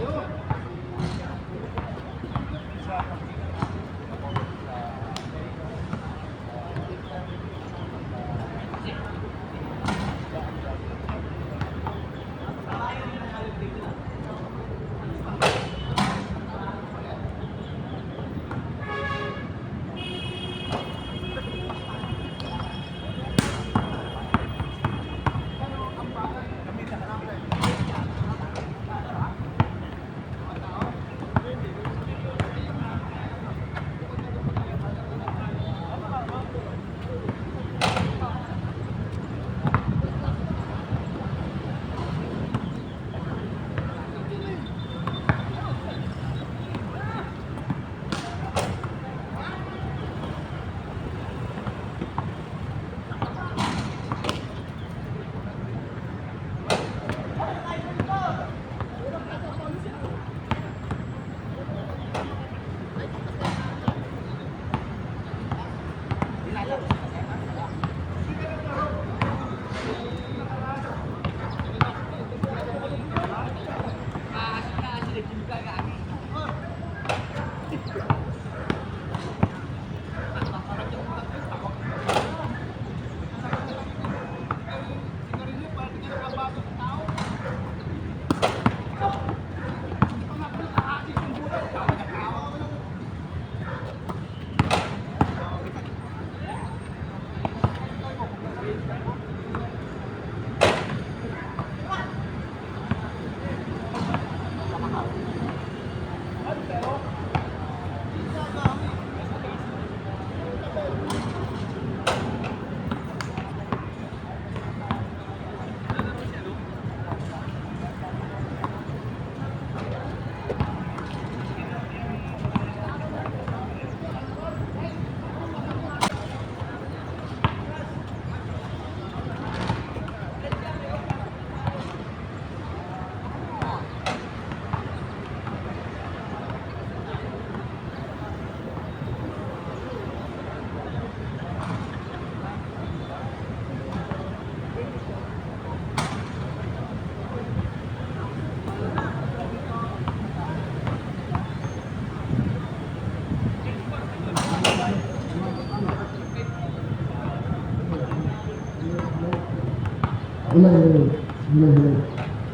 Hello.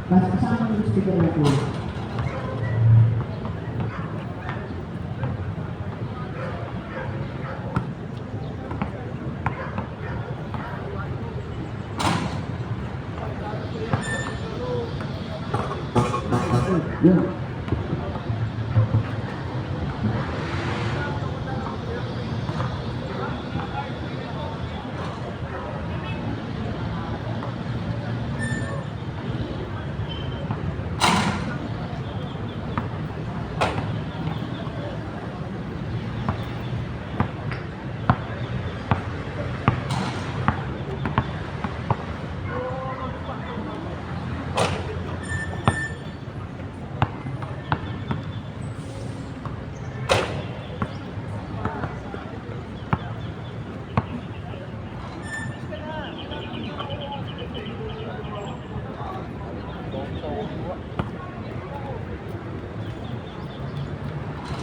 Kasama yung speaker natin. Yun.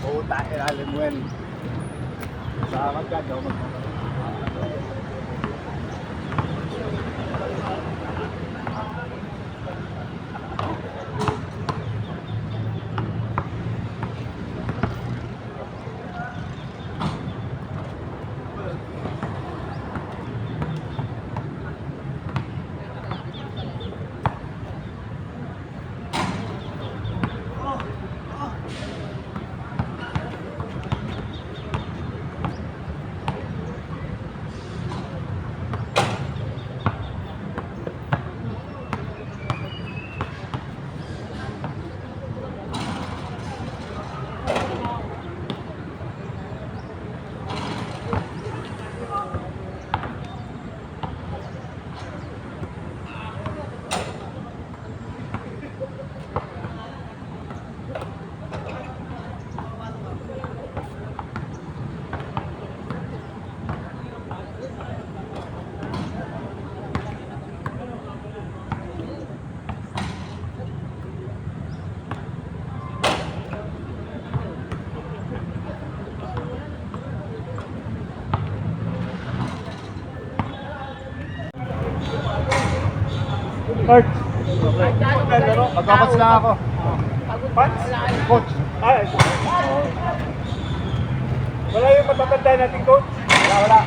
Puta, ilalim mo yan. Salamat ka, daw magpapalala. Coach. Magkakats lang ako. Coach. Ay. Wala yung matatanda natin, coach. Wala.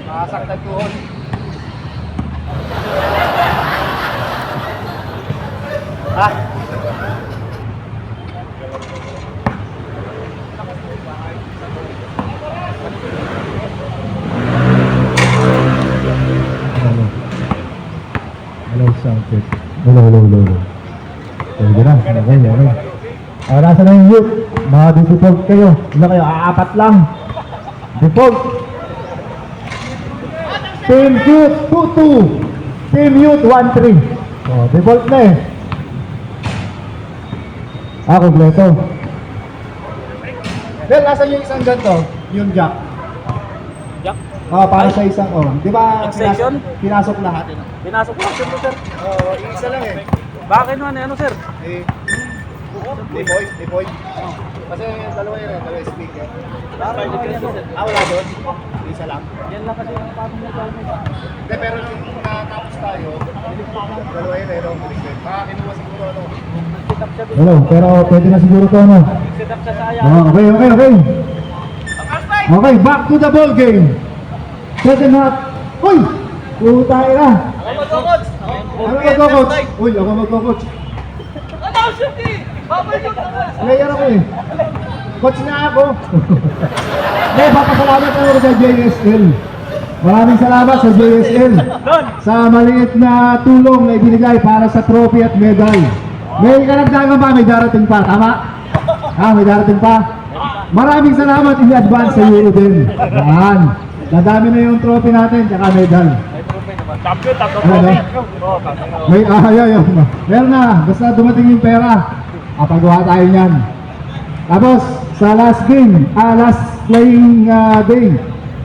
Nakasaktan tuhod. Ah. Hello, sound check. Hello. Pwede na. Okay. Nasa na yung youth. Mga default kayo. Ilan kayo? Apat lang. Default. Team youth, 2-2. Team youth, 1-3. Oh, default na eh. Kompleto. Well, nasa yung isang ganito? Yung jack. Jack? Para sa isang, di ba Extension? pinasok lahat? Pinasok ko sir, sir. Isa lang eh. Bakit ano, sir? Lipoy. Kasi dalawa yun eh, dalawa speaker. Sir. Wala doon? Isa lang. Yan lang kasi ang patong nito. Hindi, pero nung natapos tayo, dalawa yun eh, long record. Kinuha siguro ano. Sit up siya doon. Hello, pero pwede na siguro to ano. Sit up siya sa aya. Okay. Okay, back to the ball game. Second half. Uy! Putay na. Ano mag-coach? Ano mag-coach? Uy, ako mag-coach. Player ako eh. Coach na ako. May papasalamat ako sa JSL. Maraming salamat sa JSL sa maliit na tulong na ibinigay para sa trophy at medal. May karagdagan pa, may darating pa, tama? May darating pa. Maraming salamat in advance sa Euro din. Yan. Dadami na yung trophy natin, tsaka medal. Champion. May ayaw. Meron na, basta dumating yung pera. Kapagawa tayo niyan. Tapos, sa last game, last playing day,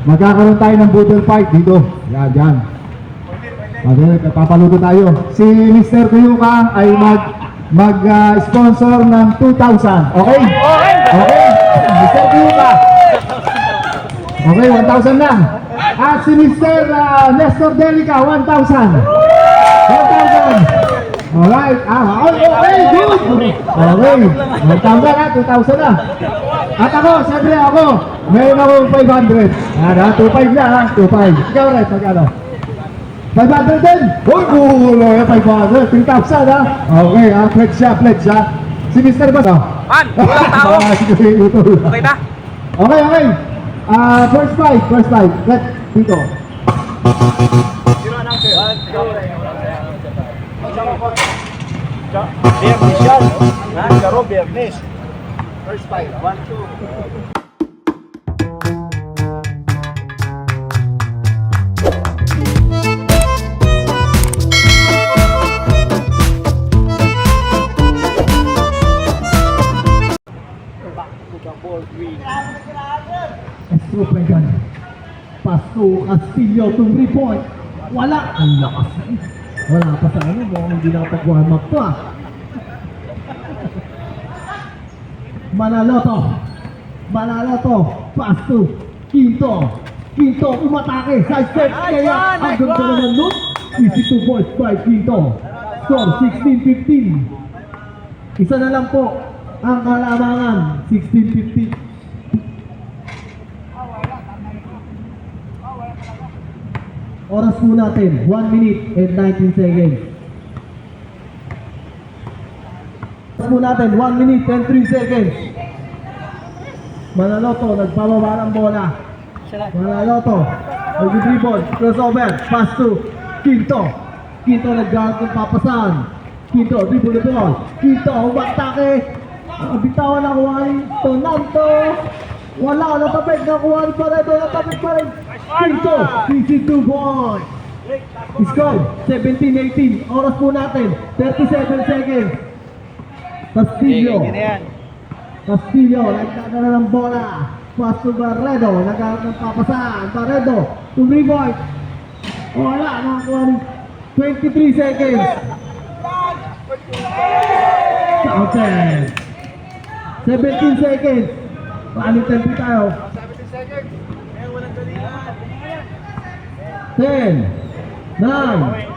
magkakaroon tayo ng boodle fight dito. Yan. Papaluto tayo. Si Mr. Kuyuka ay mag-sponsor ng 2,000. Okay? Okay. Mr. Kuyuka. Okay, 1,000 lang. At si Mr. Nestor Delica, 1,000. 1,000. Alright. Okay, good. Okay. 1,000 na, 2,000 na. At ako, siyempre ako, mayroon ako 500. 2,500 na ha, 2,500. Ikaw rin, magkano? 500 din? Uy, kulo yan, 500. 3,000 ha. Okay, pledge siya. Si Mr. Bass, Man, walang tao. Sige, utol. Okay na? Okay. First fight. Let dito. Biyernes yan. Laro, Biyernes. First fight. 1-2. Estro Pegan. Paso Castillo to 3 point. Wala. Ang lakas. Wala pa sa ano. Mukhang hindi nakapag-warm up to ah. Manaloto. Paso. Quinto. Umatake. Side step. Kaya ang ganda naman nun. Easy 2 points by Quinto. Score 16-15. Isa na lang po ang kalamangan. 16-15. Oras po natin, 1 minute and 19 seconds. Oras po natin, 1 minute and 3 seconds. Manaloto, nagpababa ng bola. Manaloto, nag-dribble, crossover, pass to Quinto. Quinto nag-guard ng papasan. Quinto, dribble the ball. Quinto, umatake. Bitawan na kuha ni Tonanto. Wala, natapik na kuha ni Paredo. Natapik pa rin. Quinto, 52 points. Score, 17-18. Oras po natin, 37 seconds. Castillo, nagkakala ng bola. Pass to Barredo, nagkakala ng papasan. Barredo, to 3 points. Wala, nakakuha ni 23 seconds. Counted. 17 seconds. Paano tempo tayo? 17 seconds. 10, 9,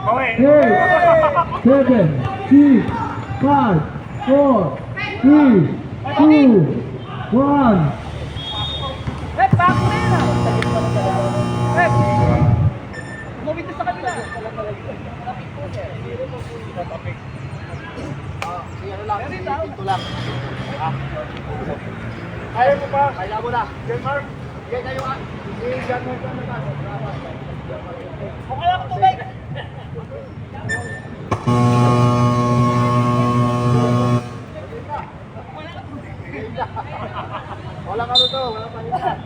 Bawi. 8, 7, 6, 5, 4, 3, 2, 1. Rep, bago na yun ah. Rep, umawit na sa kanila. Ito lang. Kaya mo pa. Kaya mo na. John Mark. Bigay kayo ah. Si John Mark na naman. Okay ako tubig. Walang ano to. Walang palitan.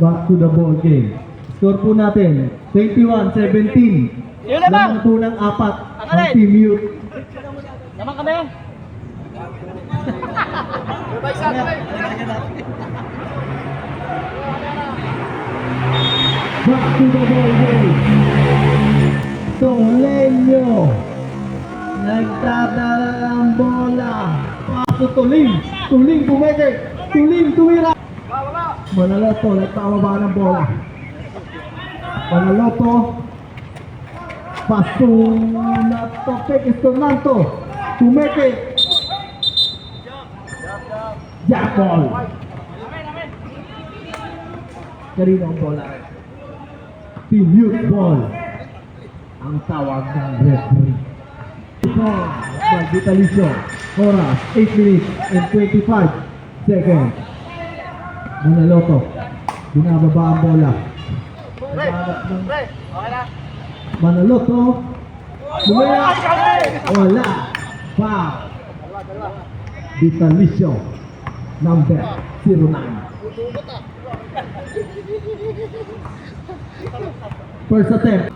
Back to the ball game. Score po natin, 21-17. Yun na ba? Lamang po ng 4 ang alin? Team Youth. Naman kami. Sabay sa akin. Back to the ball game. Solenyo. Nagdadala ng bola. Paso Tuling. Tuling pumete. Tuling tumira. Manaloto, nagpababa ng bola. Manaloto. Paso na topek Estornanto. Tumete. Jack ball. Kanino ang bola? Team Youth ball. Ang tawag ng referee. Vitalicio. Oras, 8 minutes and 25 seconds. Manaloto. Binababa ang bola. Okay na. Manaloto. Bumaya. Wala. Foul. Vitalicio. Number 09. First attempt.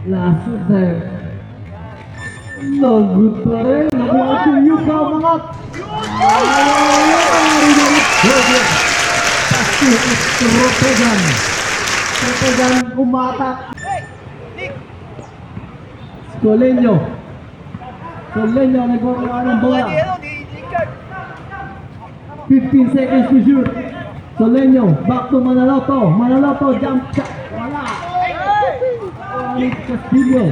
Last attempt. No good pa rin. Nakuha si Yuka umangat. Pasti Ropegan. Ropegan umatak. Solenyo. Solenyo nagbawa ng bola. 15 seconds to shoot. Solenyo, back to Manaloto. Manaloto, jump shot. Wala. Alex Castillo.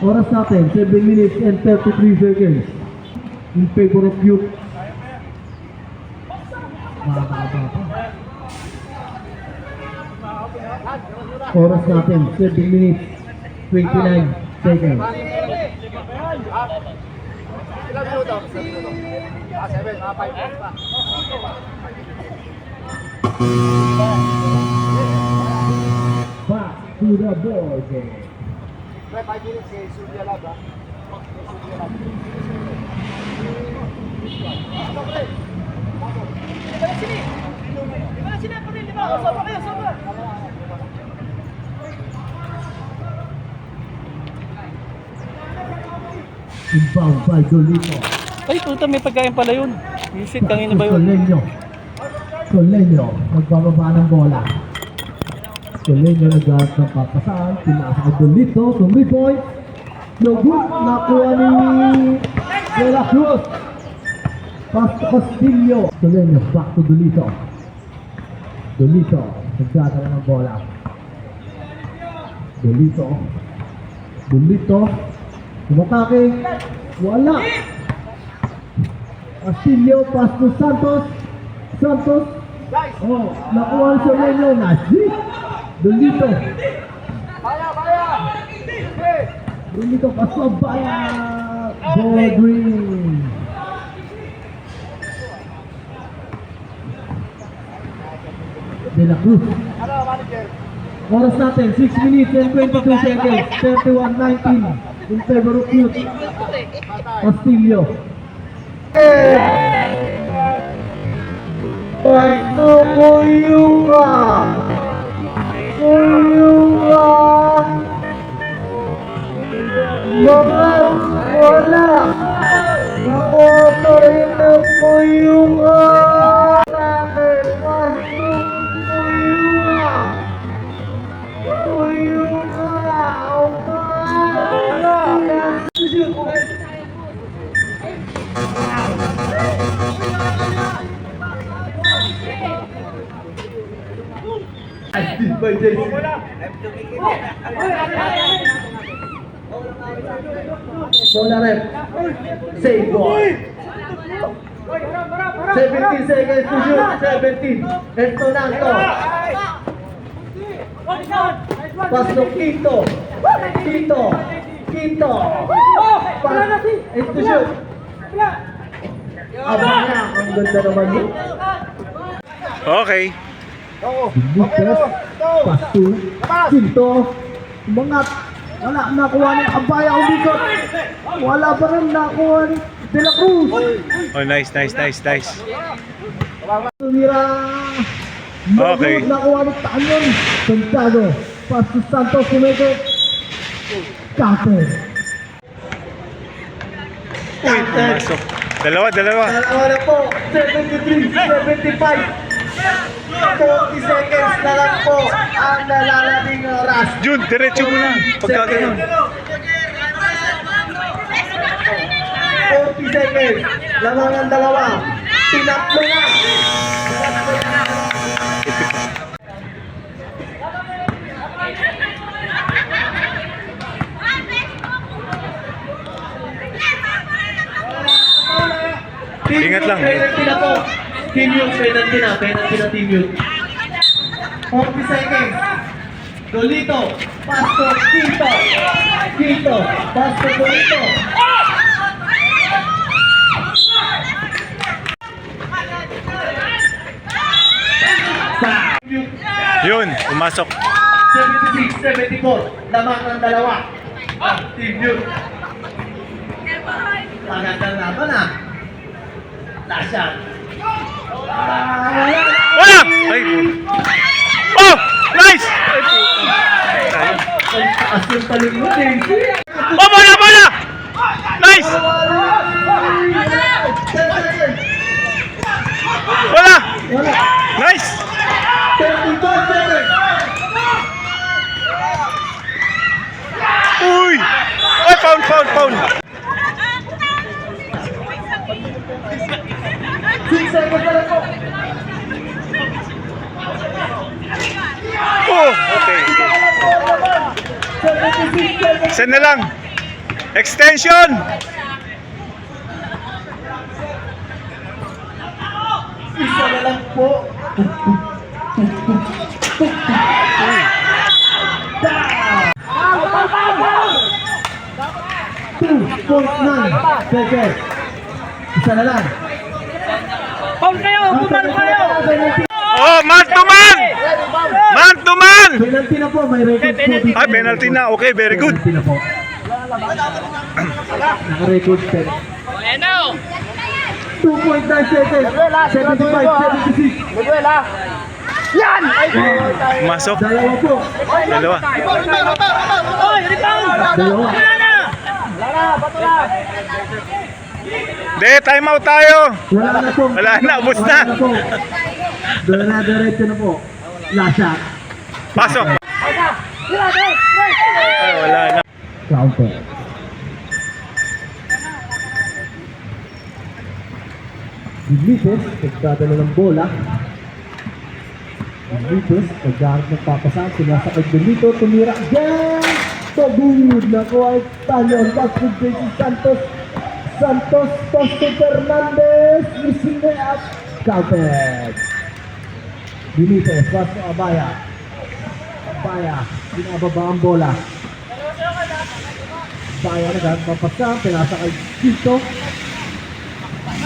Oras natin, 7 minutes and 33 seconds. In favor of Youth. Oras natin, 7 minutes, 29 seconds. Ilang minuto? 7, mga 5 minutes pa. Back to the ball game. Pre, 5 minutes kay Surya Lab ha. Surya Lab. Iba sila pa rin, di ba? Sama kayo, sama. Inbound by Dolito. Ay, puta, may pagkain pala yun. Visit, kanina ba yun? Solenyo. Solenyo, nagbababa ng bola. Solenyo nag-aas ng papasaan. Pinasa ka Dolito. Tumiboy. No good. Nakuha ni De La Cruz. Pass to Castillo. Solenyo, back to Dolito. Dolito, nagdadala ng bola. Dolito. Dolito. Umatake. Wala. Castillo, pass to Santos. Santos. Oh, nakuha sa Solenyo. Nice. Dolito. Baya! Dolito, pass to Baya. Ball green. De La Cruz. Ano, manager? Oras natin, 6 minutes and 22 seconds. 31-19 in favor of Youth. Castillo. Ito ko yung mga wala. Nakoto rin ako yung Lead by JC. Bola rep. Save ball. 17 seconds to shoot. 17. Esto na ito. Pasok Quinto. Quinto. Quinto. Esto shoot. Abaya. Ang ganda naman yun. Okay. Lucas. Pasto. Quinto. Umangat. Wala. Nakuha ni Abaya umikot. Wala pa rin nakuha ni De La Cruz. Oh, nice. Tumira. Okay. Nakuha ni Tanyon. Santiago. Pasto Santos. Kumikot. Kate. Uy, pumasok. Dalawa. Dalawa na po. 73, 75. 40 seconds na lang po ang nalalabing oras. Jun, diretso mo na. Pagka ganun. 40 seconds. Lamang ang dalawa. Tinaplo na. Ingat lang. Penalty na po. Team Youth, penalty na Team Youth. 40 seconds. Dolito. Pasto. Quinto. Quinto. Pasto. Dolito. Yun, pumasok. 76, 74. Lamang ang dalawa. Team Youth. Magandang laban ah. Lasyan. Wala! Ay! Oh! Nice! Ang taas yung talon mo, Daisy. Oh, bola! Nice! Wala! Wala. Nice! 32 seconds. Uy! Ay, foul! 6 seconds na lang po. Oh! Okay. 76 seconds. Send na lang. Extension! Isa na lang po. 2.9 seconds. Isa na lang. Paul kayo! Pumalo kayo! Oh, man to man! Man to man! Penalty na po, may record po dito. Ay, penalty na. Okay, very good. Penalty na po. Naka-record pen. Ayan na o! 2.9 seconds. 75, 76. Yan! Pumasok. Dalawa po. Dalawa. Oy! Rebound! Dalawa. Wala na! De, time out tayo. Wala na po. Wala na, ubos na. Wala na po. Diretso na po. Last shot. Pasok. Ay, wala na. Counter. Dimites, nagdadala ng bola. Dimites, nagdarap ng papasan. Sinasakay Benito, tumira again. So good. Nakuha ay Tanyon. Basket Jason Santos. Pasto Fernandez. Missing way up. Counter. Dimites, Pasto Abaya. Binababa ang bola. Abaya nagpapasan. Pinasakay Quinto.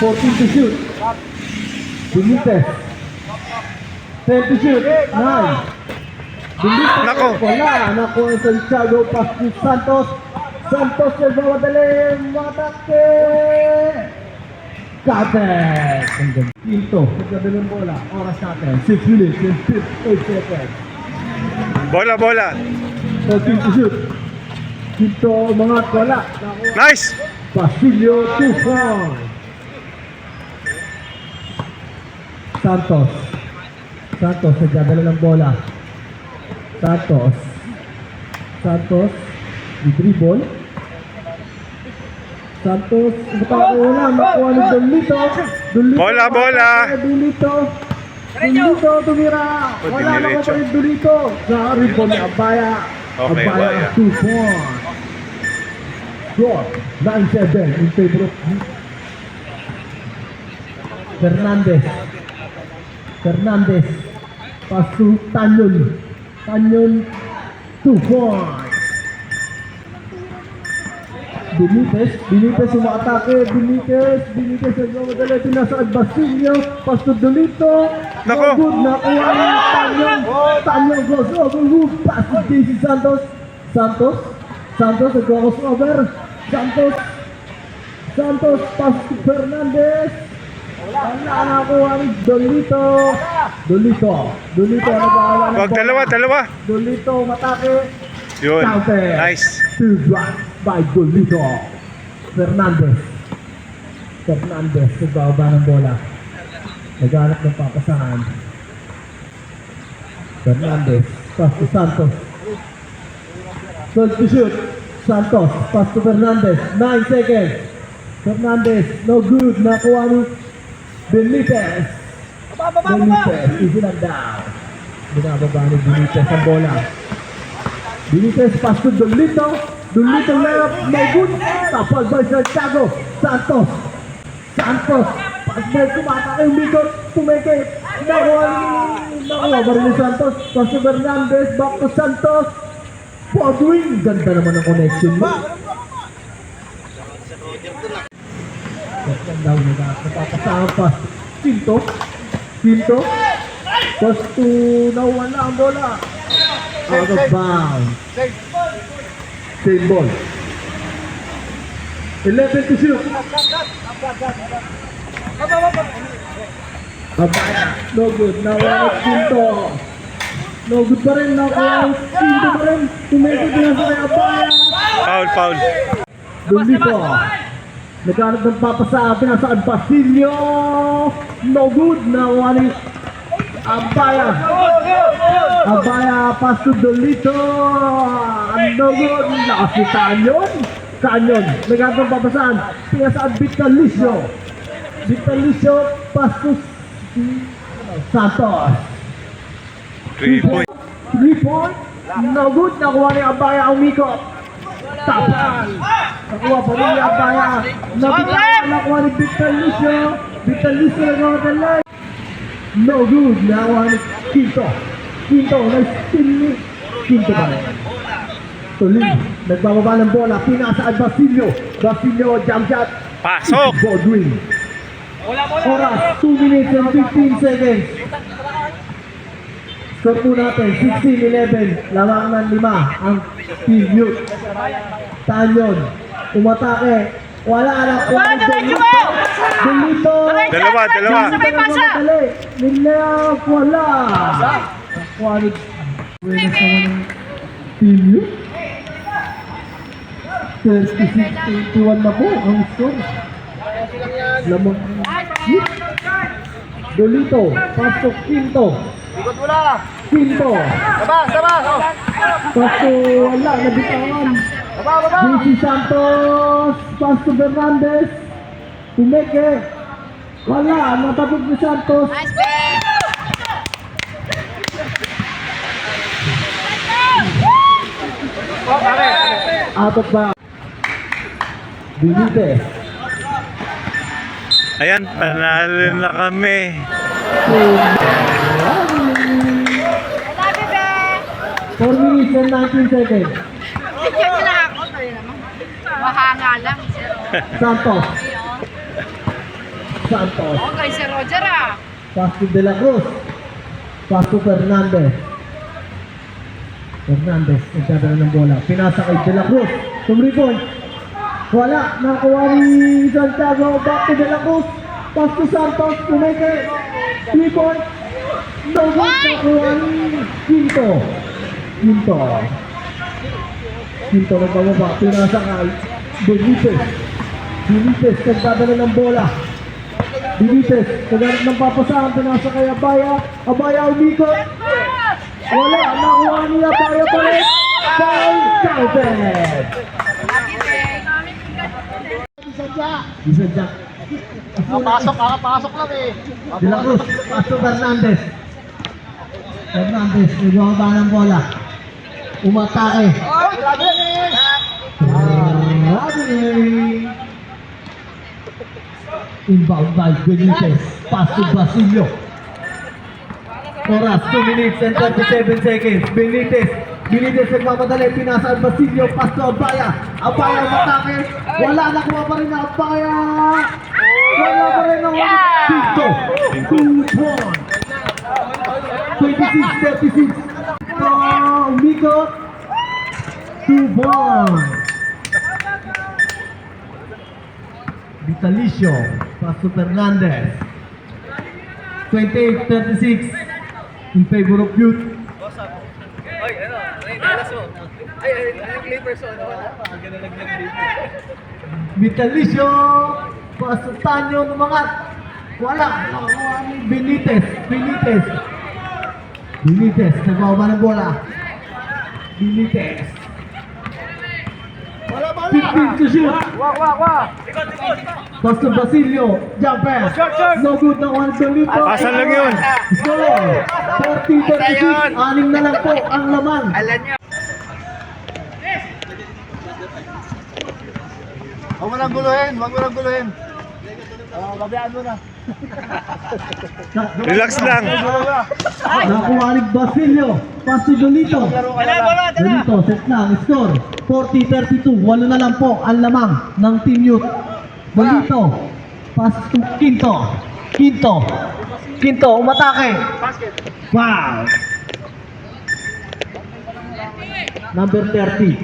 14 to shoot. Benitez. 10 to shoot. 9. Benitez. Nako. Wala. Nako ang Santiago. Pass to Santos. Santos nagmamadaling mga atake. Katek. Quinto. Nagdadala ng bola. Oras natin. 6 minutes and 58 seconds. Bola. 14 to shoot. Quinto umangat. Wala. Nako. Nice! Basilio Tufan. Santos nagdadala ng bola. Santos di dribble. Santos, wala, makuha ng Dolito. Bola. Dolito. Dulito tumira. Oh, Wala na ko diniretso. pa rin Dulito. Sa rebound ni Abaya. Okay, Abaya. 2 points. Score 9-7 in favor of Fernandez. Fernandez. Pass to Tanyon. Tanyon 2 points. Benitez umatake, Benitez nagmamadali, pinasakad Basilio, pass to Dolito, Nako! no good, nakuha ni Tanyon goes overhook, pass to JC Santos, nagko-crossover, Santos, pass to Fernandez, wala nakuha ni Dolito, nag-aawa ng Wag, bola. dalawa. Dolito umatake, Yun. counter. Nice. 2 blocks by Dolito. Fernandez, nagbaba ng bola. Naghanap ng papasahan. Fernandez, pass to Santos. 12 to shoot. Santos, pass to Fernandez. 9 seconds. Fernandez, no good. Nakuha ni Benitez. Easy lang down. Binababa ni Benitez ang bola. Benitez, pass to Dolito. Dolito layup, no good. Tapos by Santiago. Santos, pass by tumatake yung Bicol. Tumeke. Nakuha ba rin ni Santos? Pass to Fernandez, back to Santos. Podwin, ganda naman ang connection mo. Second down, napapasahan pass. Pinto. Pass to nawala ang bola. Out of bounds. Same ball. 11 to shoot. Abaya. No good. Nawala Pinto. No good pa rin. Nawala Pinto pa rin. Tumekot na sa kay Abaya. Foul. Dolito. Nagkaroon ng papasa. Pinasaan Basilio. No good. Nawala ni Abaya. Pass to Dolito. No good. Lakas ni Canyon. Nagkaroon ng papasaan. Pinasaan Vitalicio. Pass to Santos. 3 point. 3 point. No good. Nakuha ni Abaya ang umikot. Tapan. Nakuha pa rin ni Abaya. Nakuha ni Vitalicio nagkamadali. No good. Nakuha ni Quinto. Quinto ba rin? Tuloy. Nagbababa ng bola. Pinasaan Basilio. Jump shot. Pasok! Bodwin. Oras, 2 minutes and 15 seconds. Score po natin, 16-11. Lamang ng 5 ang team youth. Tanyon, umatake. Wala na. Dolito. Dalawa. Sabay pasa. Nilayap, wala. Quality. Buenas naman ng team youth. 36-21 na po ang score. Lamang Dolito, pasok Quinto. Ikot mo na. Quinto, Saba. pasok wala, nabitawan. Baba. JC Santos, pasok Fernandez. Tumeke, wala, natapos ni Santos. Nice play. Out of bounds. Benitez. Ayan, panalo na kami. 4 minutes and 19 seconds. Check na ako. Mahanga lang. Santos. Okay, si Roger ah. Pass to De La Cruz. Pass to Fernandez. Nagdadala ng bola. Pinasa kay De La Cruz. Tumripon. Wala. Nakuha ni Santiago. Back to De La Cruz. Pass to Santos. Tumeke. 3 point. No good. Nakuha ni Quinto. Nagbababa. Pinasa kay Benitez. Nagdadala ng bola. Benitez, naghanap ng papasahan, pinasa kay Abaya umikot. Wala, nakuha ni Abaya pa rin. Foul counted. Isa Jack. Kakapasok lang eh. De La Cruz, pass to Fernandez. Fernandez, nagbababa ng bola. Umatake. Inbound by Benitez. Pass to Basilio. Oras, 2 minutes and 37 seconds. Benitez nagmamadali. Pinasa ang Basilio. Pass to Abaya. Abaya umatake. Wala, nakuha pa rin na Abaya. Wala pa rin na Pinto. 2-1. 26-36. Umikot. 2-1. Vitalicio, pass to Fernandez. 28-36 in favor of youth. Ay, ano? Dallas mo. Ay, anong Clippers mo? Vitalicio, pass to Tanyo Numangat. Wala. Benitez. Benitez, nagbawa ng bola. Benitez. 15 to shoot. Pass to Basilio. Jump pass. No good na one to Lito. Pasan lang yun. Score. 40-36. 6 na lang po ang laman. Huwag mo nang guluhin. Babayaan mo na. Relax lang. Nakuha ni Basilio. Pass to Dolito. Dolito, set lang. Score. 40-32. 8 na lang po ang lamang ng Team Youth. Dolito. Pass to Quinto, umatake. Wow. Number 30.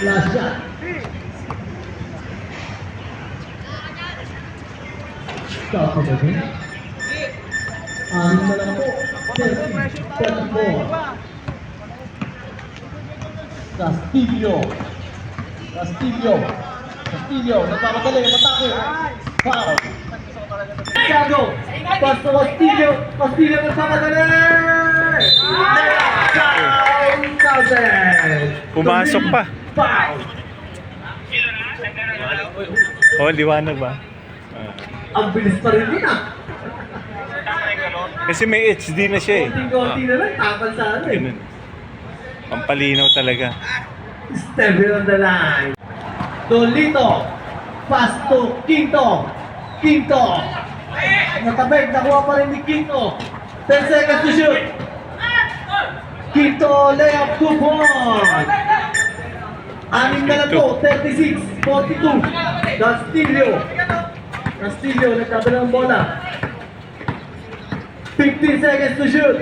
Last shot. Stop it again. Na lang po. 34. Castillo, nagpapadali, matake. Foul. Thiago, pass to Castillo nagpapadali. Pumasok pa. Foul. Oh, liwanag ba? Ang bilis pa rin yun Kasi may HD na siya eh. Konti na lang, tapal sa ano eh. Ganun. Pampalinaw talaga. Step on the line. Dolito. Pass to Quinto. Natabeg, nakuha pa rin ni Quinto. 10 seconds to shoot. Quinto, layup 2 point. 6 na lang po, 36-42. Castillo, nagkabala ng bola. 15 seconds to shoot.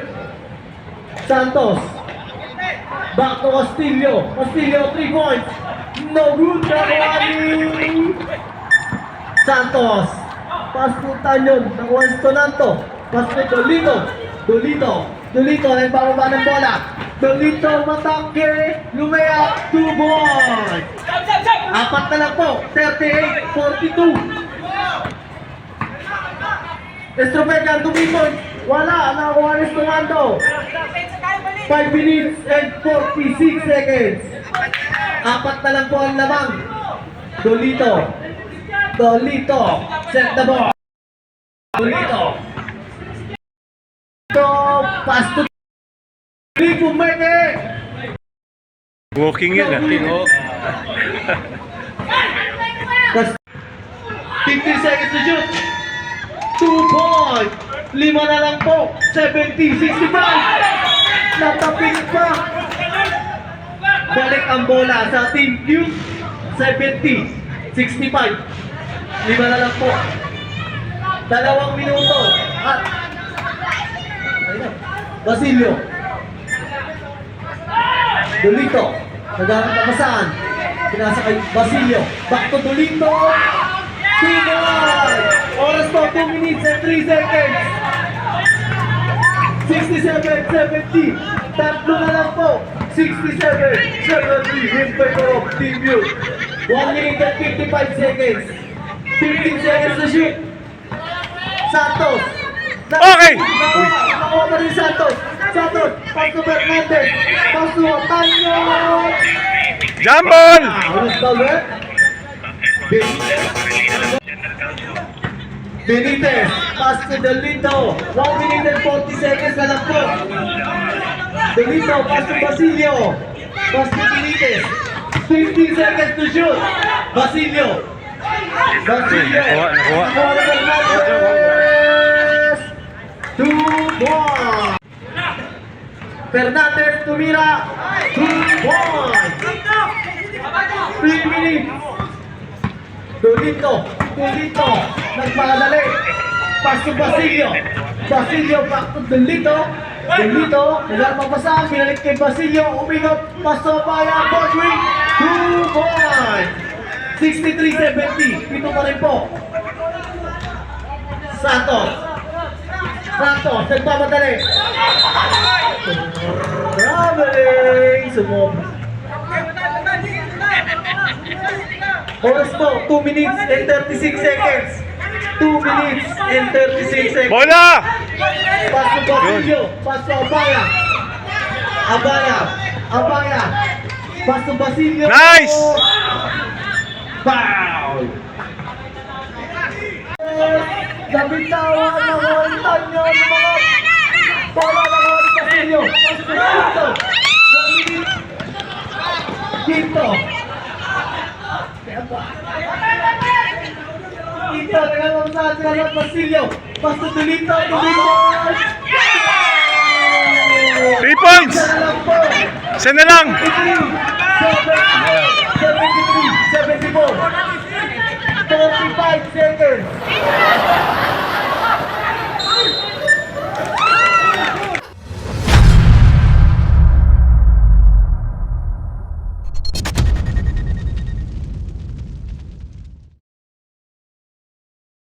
Santos. Back to Castillo, 3 points. No good, nakuha ni Santos. Pass to Tanyon, nakuha si Tonanto. Pass to Dolito, nagbababa ng bola. Dolito, matake, lumayap, 2 points. 4 na lang po, 38-42. Estropecan, 2 points. Wala, nakuha ni Tonanto. 5 minutes and 46 seconds. 4 na lang po ang lamang. Dolito, set the ball. Dolito, pass to Pumeke. Walking yun ah. 15 seconds to shoot. 2 points. 5 na lang po. 70-65. Natapik pa. Balik ang bola sa Team Q. 70-65. 5 na lang po. 2 minuto. At Basilio. Dolito. Naghanap na masaan. Pinasa kay Basilio. Back to Dolito. 2 points. Oras po, 2 minutes and 3 seconds. 67-70. 3 na lang po. 67-70 in favor of Team Youth. 1 minute and 55 seconds. 15 seconds to shoot. Santos. Okay! Nakuha pa rin Santos. Pass to Fernandez. Pass to Tanyo. Jump ball! Ulit na ulit. Benitez, pass to Delito. 1 minute and 40 seconds na lang po. Delito, pass to Basilio. Pass to Benitez. 15 seconds to shoot. Basilio. Basilio. Nakuha. Fernandez. 2 points. Fernandez tumira. 2 points. 3 minutes. Tulito, nagmadali. Pass to Basilio. Basilio back to Delito. Delito, nagpapasaan, binalik kay Basilio. Umingot, pass to Bayan, Bodwin. 2 points. 63-70. Pito pa rin po. Santos, nagmamadali. Traveling. Sumobra. Oras po, 2 minutes and 36 seconds. 2 minutes and 36 seconds. Bola! Pass to Basilio. Pass to Abaya. Pass to Basilio. Nice! Foul! Nabitawan na kontan nyo ng mga bola na ko ni Basilio. Pass to Quinto. 1 minute. Quinto, naglalaro sa atin ang Basilio. Pass to Delito. 3 points! Isa na lang po. Isa na lang! 73, 74, 45 seconds.